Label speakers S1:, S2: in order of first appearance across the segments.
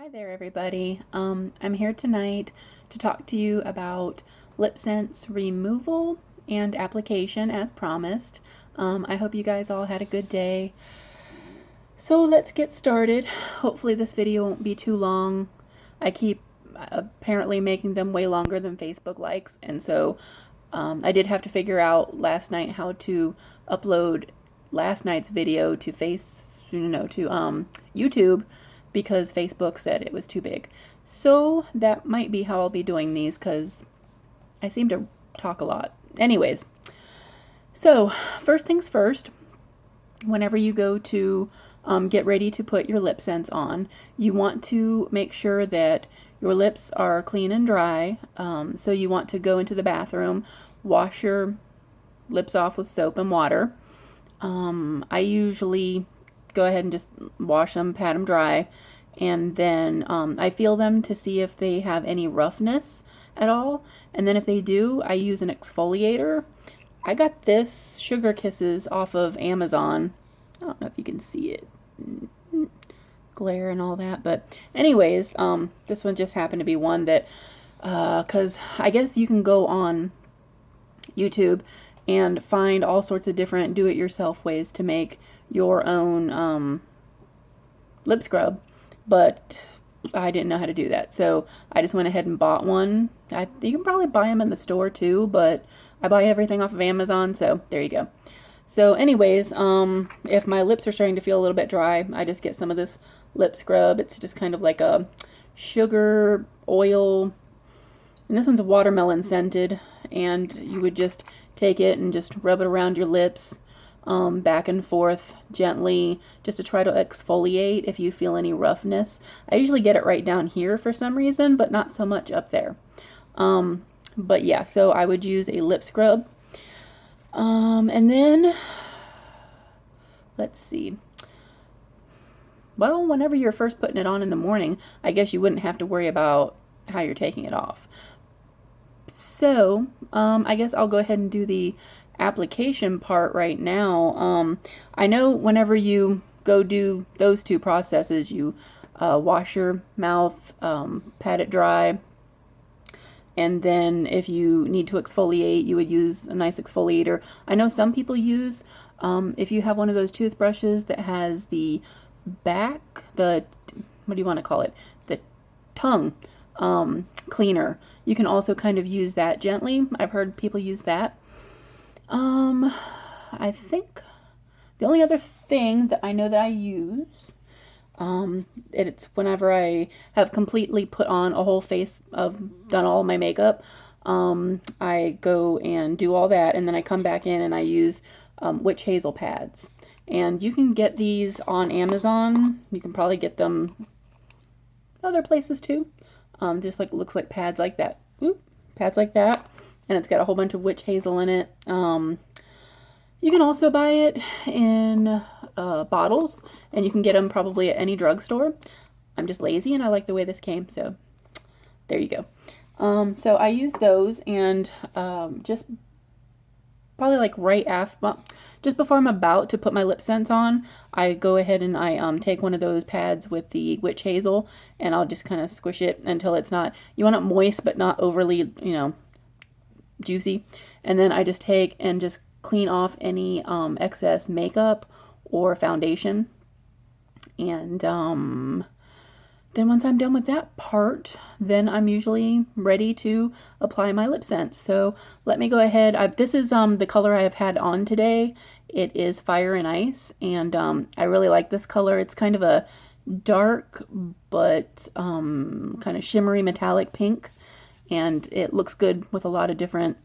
S1: Hi there, everybody. I'm here tonight to talk to you about LipSense removal and application as promised. I hope you guys all had a good day. So let's get started. Hopefully this video won't be too long. I keep apparently making them way longer than Facebook likes, and so I did have to figure out last night how to upload last night's video to YouTube because Facebook said it was too big. So that might be how I'll be doing these because I seem to talk a lot. Anyways, so first things first, whenever you go to get ready to put your LipSense on, you want to make sure that your lips are clean and dry. So you want to go into the bathroom, wash your lips off with soap and water. I usually go ahead and just wash them, pat them dry, and then I feel them to see if they have any roughness at all. And then if they do, I use an exfoliator. I got this Sugar Kisses off of Amazon. I don't know if you can see it. Glare and all that. But anyways, this one just happened to be one that, because I guess you can go on YouTube and find all sorts of different do-it-yourself ways to make your own lip scrub, but I didn't know how to do that, so I just went ahead and bought one. You can probably buy them in the store too, but I buy everything off of Amazon, so there you go. So anyways, if my lips are starting to feel a little bit dry, I just get some of this lip scrub. It's just kind of like a sugar oil, and this one's a watermelon scented, and you would just take it and just rub it around your lips, back and forth gently, just to try to exfoliate if you feel any roughness. I usually get it right down here for some reason, but not so much up there. But yeah, so I would use a lip scrub. And then, let's see. Well, whenever you're first putting it on in the morning, I guess you wouldn't have to worry about how you're taking it off. So, I guess I'll go ahead and do the application part right now. I know whenever you go do those two processes, you wash your mouth, pat it dry, and then if you need to exfoliate, you would use a nice exfoliator. I know some people use, if you have one of those toothbrushes that has the back, what do you want to call it? The tongue cleaner. You can also kind of use that gently. I've heard people use that. I think the only other thing that I know that I use, it's whenever I have completely put on a whole face of, done all my makeup, I go and do all that, and then I come back in and I use witch hazel pads. And you can get these on Amazon. You can probably get them other places too. Just like looks like pads like that. Oop, pads like that. And it's got a whole bunch of witch hazel in it. You can also buy it in bottles, and you can get them probably at any drugstore. I'm just lazy and I like the way this came, so there you go. So I use those, and just probably like right after, well, just before I'm about to put my LipSense on, I go ahead and I take one of those pads with the witch hazel, and I'll just kind of squish it until it's not, you want it moist but not overly, juicy. And then I just take and just clean off any excess makeup or foundation. And then once I'm done with that part, then I'm usually ready to apply my LipSense. So let me go ahead. This is the color I have had on today. It is Fire and Ice, and I really like this color. It's kind of a dark but kind of shimmery metallic pink, and it looks good with a lot of different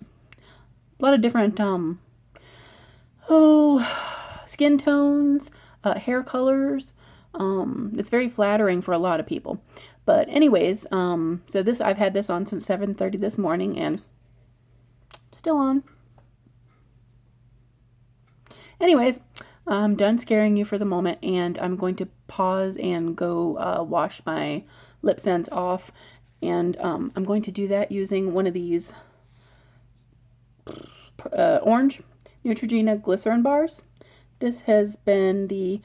S1: skin tones, hair colors. It's very flattering for a lot of people. But anyways, so I've had this on since 7:30 this morning, and still on. Anyways, I'm done scaring you for the moment, and I'm going to pause and go wash my LipSense off. And I'm going to do that using one of these orange Neutrogena glycerin bars. This has been the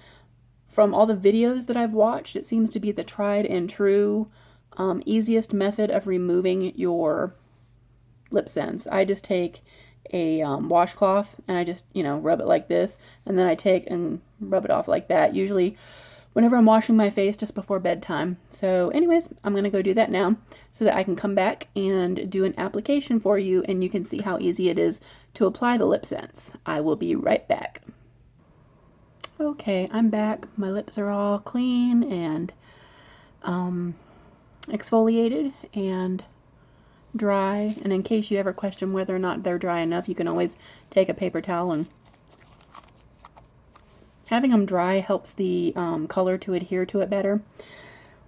S1: from all the videos that I've watched, it seems to be the tried and true easiest method of removing your LipSense. I just take a washcloth and I just, rub it like this, and then I take and rub it off like that, usually whenever I'm washing my face just before bedtime. So anyways, I'm going to go do that now so that I can come back and do an application for you and you can see how easy it is to apply the LipSense. I will be right back. Okay, I'm back. My lips are all clean and exfoliated and dry. And in case you ever question whether or not they're dry enough, you can always take a paper towel, and having them dry helps the color to adhere to it better.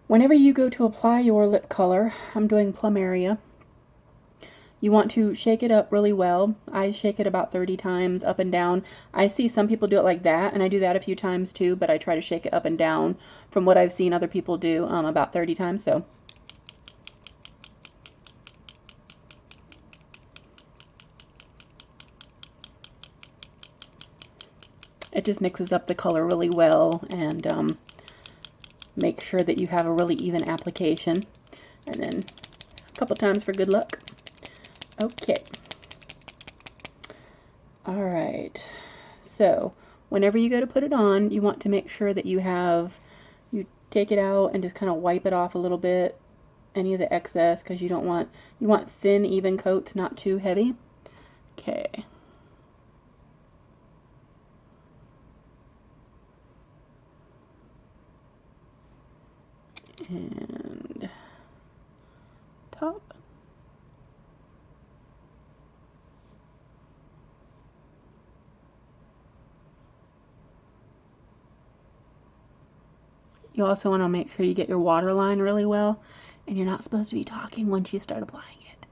S1: Whenever you go to apply your lip color, I'm doing Plumeria, you want to shake it up really well. I shake it about 30 times up and down. I see some people do it like that, and I do that a few times too, but I try to shake it up and down from what I've seen other people do about 30 times. So it just mixes up the color really well and make sure that you have a really even application. And then a couple times for good luck. Okay. Alright. So, whenever you go to put it on, you want to make sure that you take it out and just kind of wipe it off a little bit, any of the excess, because you want thin, even coats, not too heavy. Okay. And top. You also want to make sure you get your waterline really well, and you're not supposed to be talking once you start applying it.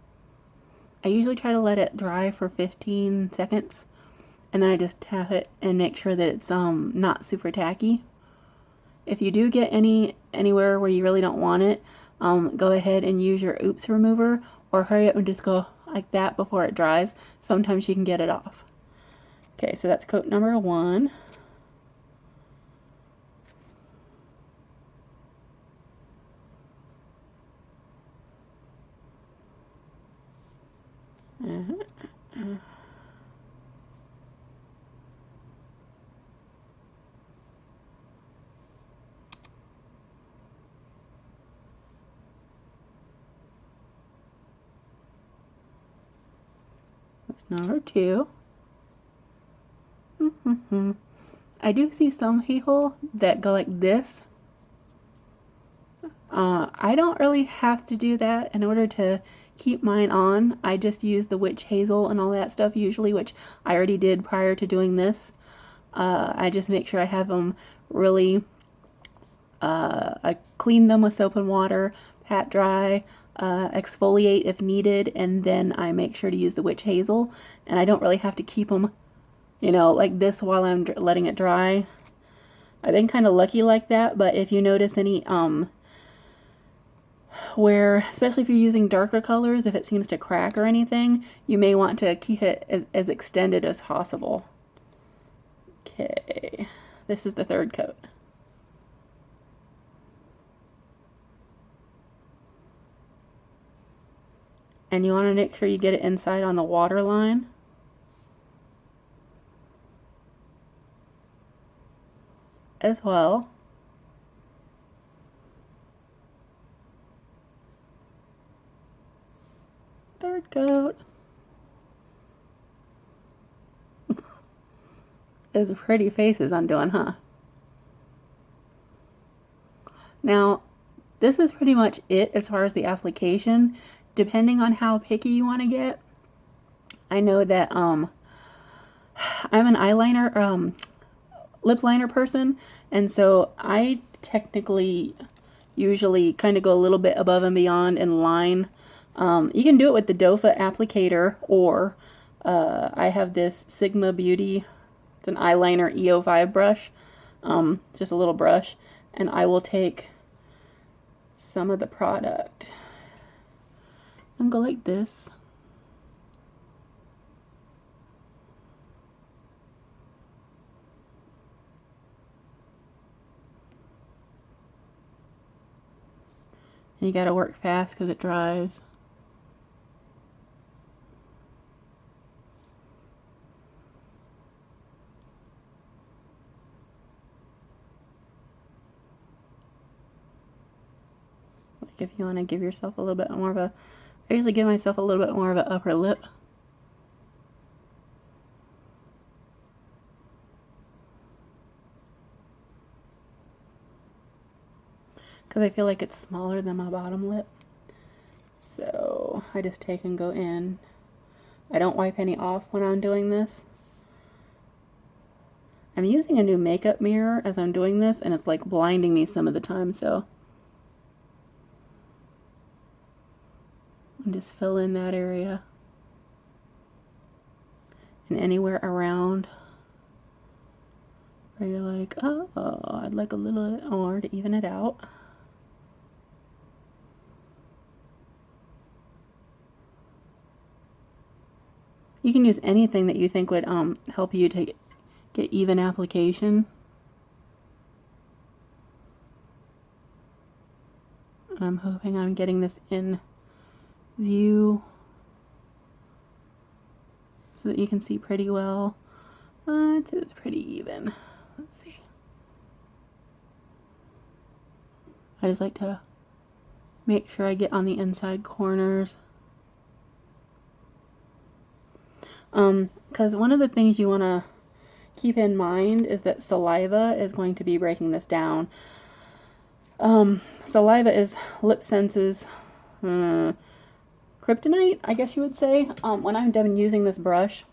S1: I usually try to let it dry for 15 seconds, and then I just tap it and make sure that it's not super tacky. If you do get anywhere where you really don't want it, go ahead and use your oops remover, or hurry up and just go like that before it dries. Sometimes you can get it off. Okay, so that's coat number 1. That's number 2. I do see some people that go like this. I don't really have to do that in order to keep mine on. I just use the witch hazel and all that stuff usually, which I already did prior to doing this. I just make sure I have them really, I clean them with soap and water, pat dry, exfoliate if needed, and then I make sure to use the witch hazel. And I don't really have to keep them, like this while I'm letting it dry. I've been kind of lucky like that, but if you notice any, especially if you're using darker colors, if it seems to crack or anything, you may want to keep it as extended as possible. Okay, this is the 3rd coat. And you want to make sure you get it inside on the water line. As well. Third coat. Those are pretty faces I'm doing, huh? Now, this is pretty much it as far as the application. Depending on how picky you want to get, I know that I'm an eyeliner, lip liner person, and so I technically usually kind of go a little bit above and beyond and line. You can do it with the Dofa applicator, or I have this Sigma Beauty, it's an eyeliner EO5 brush, just a little brush, and I will take some of the product and go like this. And you gotta work fast because it dries. Like if you want to give yourself a little bit more of a, I usually give myself a little bit more of an upper lip. Because I feel like it's smaller than my bottom lip. So I just take and go in. I don't wipe any off when I'm doing this. I'm using a new makeup mirror as I'm doing this, and it's like blinding me some of the time, so and just fill in that area and anywhere around where you're like, oh, I'd like a little bit more to even it out. You can use anything that you think would help you to get even application. I'm hoping I'm getting this in view so that you can see pretty well. I'd say it's pretty even. Let's see. I just like to make sure I get on the inside corners. Because one of the things you want to keep in mind is that saliva is going to be breaking this down. Saliva is LipSense's kryptonite, I guess you would say. When I'm done using this brush,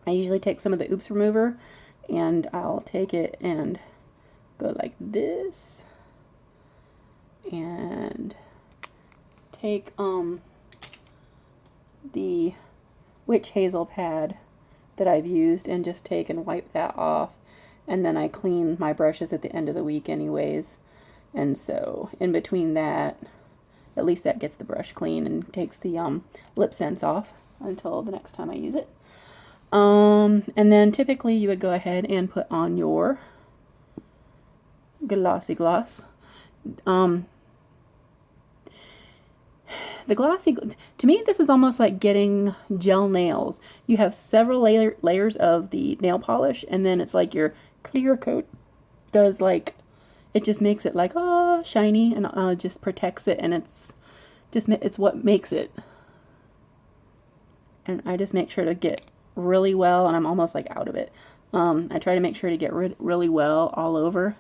S1: I usually take some of the oops remover and I'll take it and go like this and take the witch hazel pad that I've used and just take and wipe that off, and then I clean my brushes at the end of the week anyways, and so in between that, at least that gets the brush clean and takes the LipSense off until the next time I use it. And then typically you would go ahead and put on your glossy gloss. The glossy, to me, this is almost like getting gel nails. You have several layers of the nail polish, and then it's like your clear coat does, like, it just makes it like, oh, shiny, and just protects it, and it's what makes it. And I just make sure to get really well, and I'm almost like out of it. I try to make sure to get really well all over,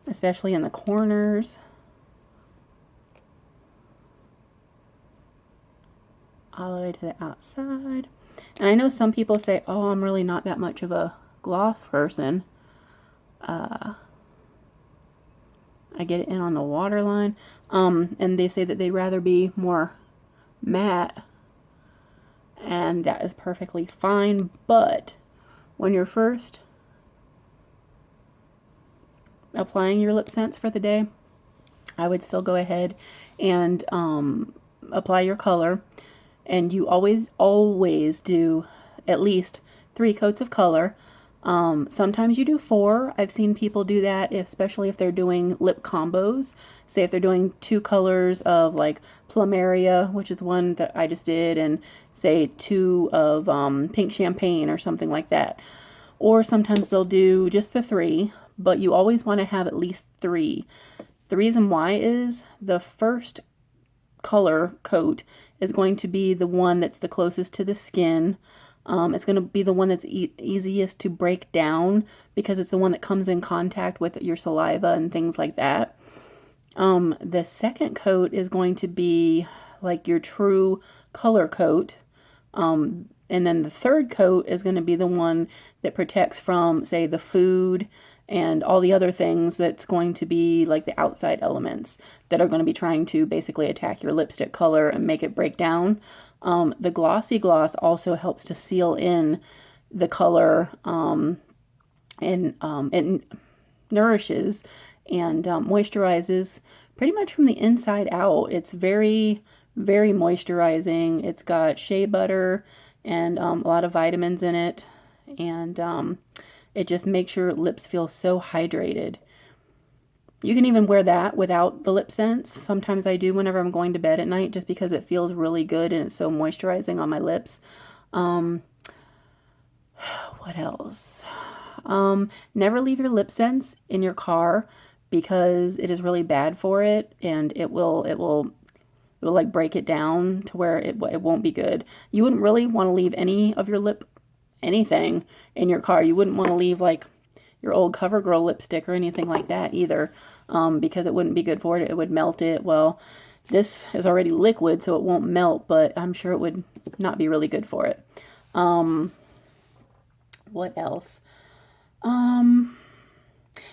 S1: especially in the corners. All the way to the outside. And I know some people say, oh, I'm really not that much of a gloss person. I get it in on the waterline. And they say that they'd rather be more matte. And that is perfectly fine. But when you're first applying your LipSense for the day, I would still go ahead and apply your color. And you always do at least 3 coats of color. Sometimes you do 4. I've seen people do that, especially if they're doing lip combos. Say if they're doing 2 colors of like Plumeria, which is one that I just did, and say 2 of pink champagne or something like that. Or sometimes they'll do just the 3, but you always want to have at least 3. The reason why is the first color coat is going to be the one that's the closest to the skin. It's going to be the one that's easiest to break down because it's the one that comes in contact with your saliva and things like that. The second coat is going to be like your true color coat. And then the third coat is going to be the one that protects from, say, the food and all the other things that's going to be like the outside elements that are going to be trying to basically attack your lipstick color and make it break down. The glossy gloss also helps to seal in the color and it nourishes and moisturizes pretty much from the inside out. It's very, very moisturizing. It's got shea butter and a lot of vitamins in it, and it just makes your lips feel so hydrated. You can even wear that without the LipSense. Sometimes I do whenever I'm going to bed at night just because it feels really good and it's so moisturizing on my lips. Um, what else? Never leave your LipSense in your car because it is really bad for it, and it will like break it down to where it won't be good. You wouldn't really want to leave any of your anything in your car. You wouldn't want to leave like your old CoverGirl lipstick or anything like that either, because it wouldn't be good for it. It would melt it. Well, this is already liquid, so it won't melt, but I'm sure it would not be really good for it. What else?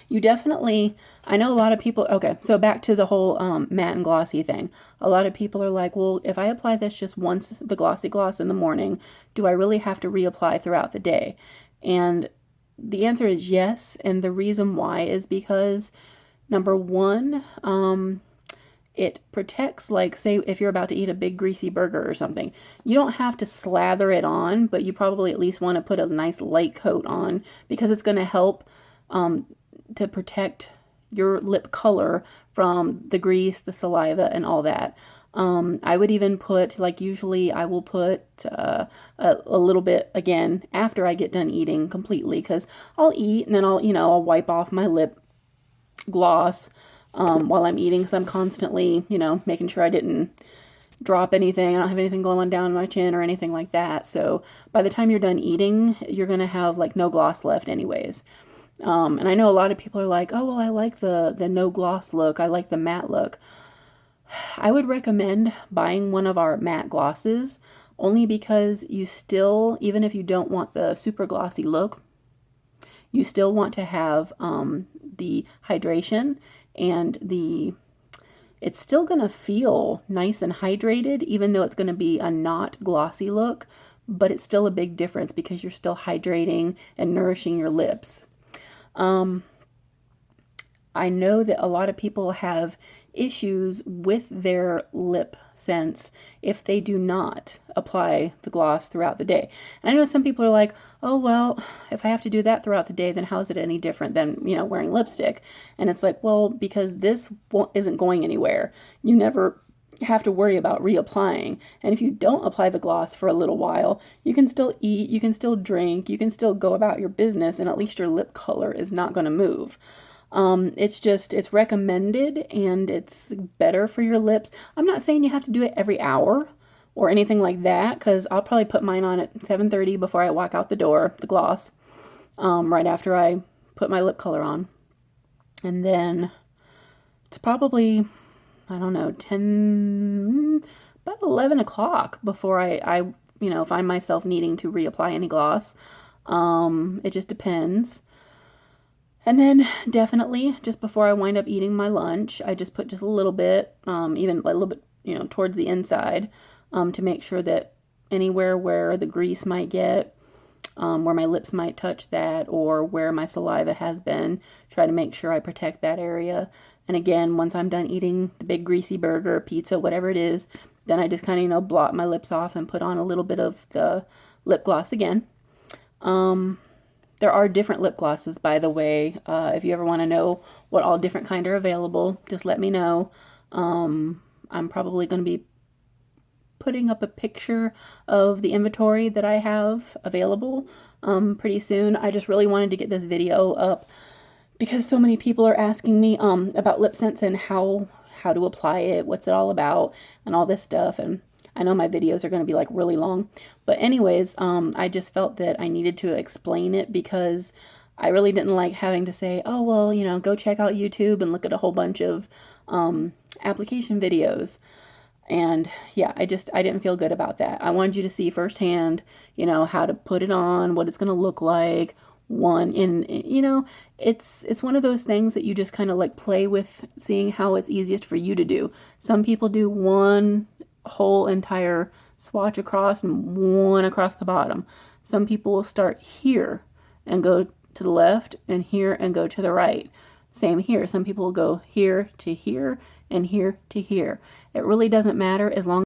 S1: You definitely, I know a lot of people, okay, so back to the whole matte and glossy thing. A lot of people are like, well, if I apply this just once, the glossy gloss in the morning, do I really have to reapply throughout the day? And the answer is yes, and the reason why is because, number one, it protects, like, say, if you're about to eat a big greasy burger or something. You don't have to slather it on, but you probably at least want to put a nice light coat on because it's going to help to protect your lip color from the grease, the saliva, and all that. I would even put, like, usually I will put a little bit, again, after I get done eating completely, because I'll eat and then I'll wipe off my lip gloss while I'm eating, because I'm constantly, making sure I didn't drop anything. I don't have anything going down my chin or anything like that. So by the time you're done eating, you're going to have, like, no gloss left anyways. And I know a lot of people are like, oh, well, I like the no gloss look. I like the matte look. I would recommend buying one of our matte glosses only because you still, even if you don't want the super glossy look, you still want to have the hydration, and it's still going to feel nice and hydrated, even though it's going to be a not glossy look, but it's still a big difference because you're still hydrating and nourishing your lips. I know that a lot of people have issues with their LipSense if they do not apply the gloss throughout the day. And I know some people are like, oh, well, if I have to do that throughout the day, then how is it any different than, wearing lipstick? And it's like, well, because this isn't going anywhere. You never have to worry about reapplying. And if you don't apply the gloss for a little while, you can still eat, you can still drink, you can still go about your business, and at least your lip color is not going to move. It's recommended and it's better for your lips. I'm not saying you have to do it every hour or anything like that, because I'll probably put mine on at 7:30 before I walk out the door, the gloss, right after I put my lip color on. And then it's probably, I don't know, about 11 o'clock before I find myself needing to reapply any gloss. It just depends. And then definitely just before I wind up eating my lunch, I just put just a little bit, even a little bit, towards the inside, to make sure that anywhere where the grease might get, where my lips might touch that, or where my saliva has been, try to make sure I protect that area. And again, once I'm done eating the big greasy burger, pizza, whatever it is, then I just kind of, blot my lips off and put on a little bit of the lip gloss again. There are different lip glosses, by the way. If you ever want to know what all different kind are available, just let me know. I'm probably going to be putting up a picture of the inventory that I have available pretty soon. I just really wanted to get this video up because so many people are asking me about LipSense and how to apply it, what's it all about, and all this stuff. And I know my videos are going to be like really long, but anyways, I just felt that I needed to explain it because I really didn't like having to say, oh, well, go check out YouTube and look at a whole bunch of application videos. And yeah, I didn't feel good about that. I wanted you to see firsthand, how to put it on, what it's going to look like. It's one of those things that you just kind of like play with, seeing how it's easiest for you to do. Some people do one whole entire swatch across and one across the bottom. Some people will start here and go to the left, and here and go to the right. Same here. Some people will go here to here and here to here. It really doesn't matter as long